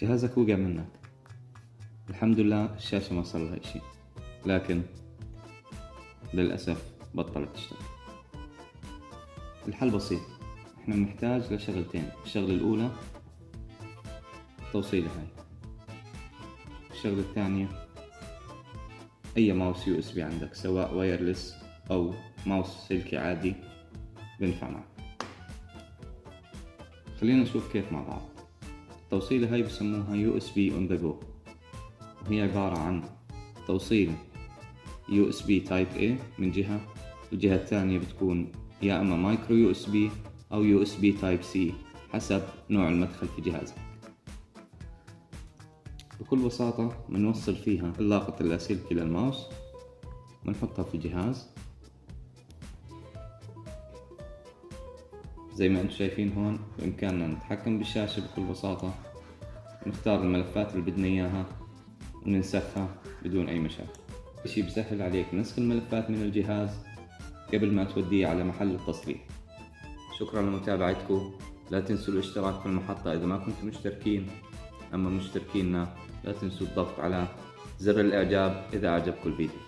جهازك وقع منك، الحمد لله الشاشة ما صار لها إشي، لكن للأسف بطلت تشتغل. الحل بسيط، احنا بنحتاج لشغلتين. الشغلة الأولى توصيلة هاي، الشغلة الثانية أي ماوس USB عندك سواء وايرلس أو ماوس سلكي عادي بنفع معك. خلينا نشوف كيف مع بعض. التوصيلة هاي بسموها USB on the go، وهي عبارة عن توصيل USB Type A من جهة، والجهة الثانية بتكون يا أما مايكرو USB أو USB Type C حسب نوع المدخل في جهازك. بكل بساطة بنوصل فيها اللاقط اللاسلكي للماوس، بنحطها في الجهاز زي ما انتم شايفين هون. بإمكاننا نتحكم بالشاشة بكل بساطة، نختار الملفات اللي بدنا إياها وننسخها بدون أي مشاكل. شي بسهل عليك نسخ الملفات من الجهاز قبل ما توديه على محل التصليح. شكرا لمتابعتكم، لا تنسوا الاشتراك في المحطة إذا ما كنتم مشتركين، أما مشتركيننا لا تنسوا الضغط على زر الإعجاب إذا أعجبكم الفيديو.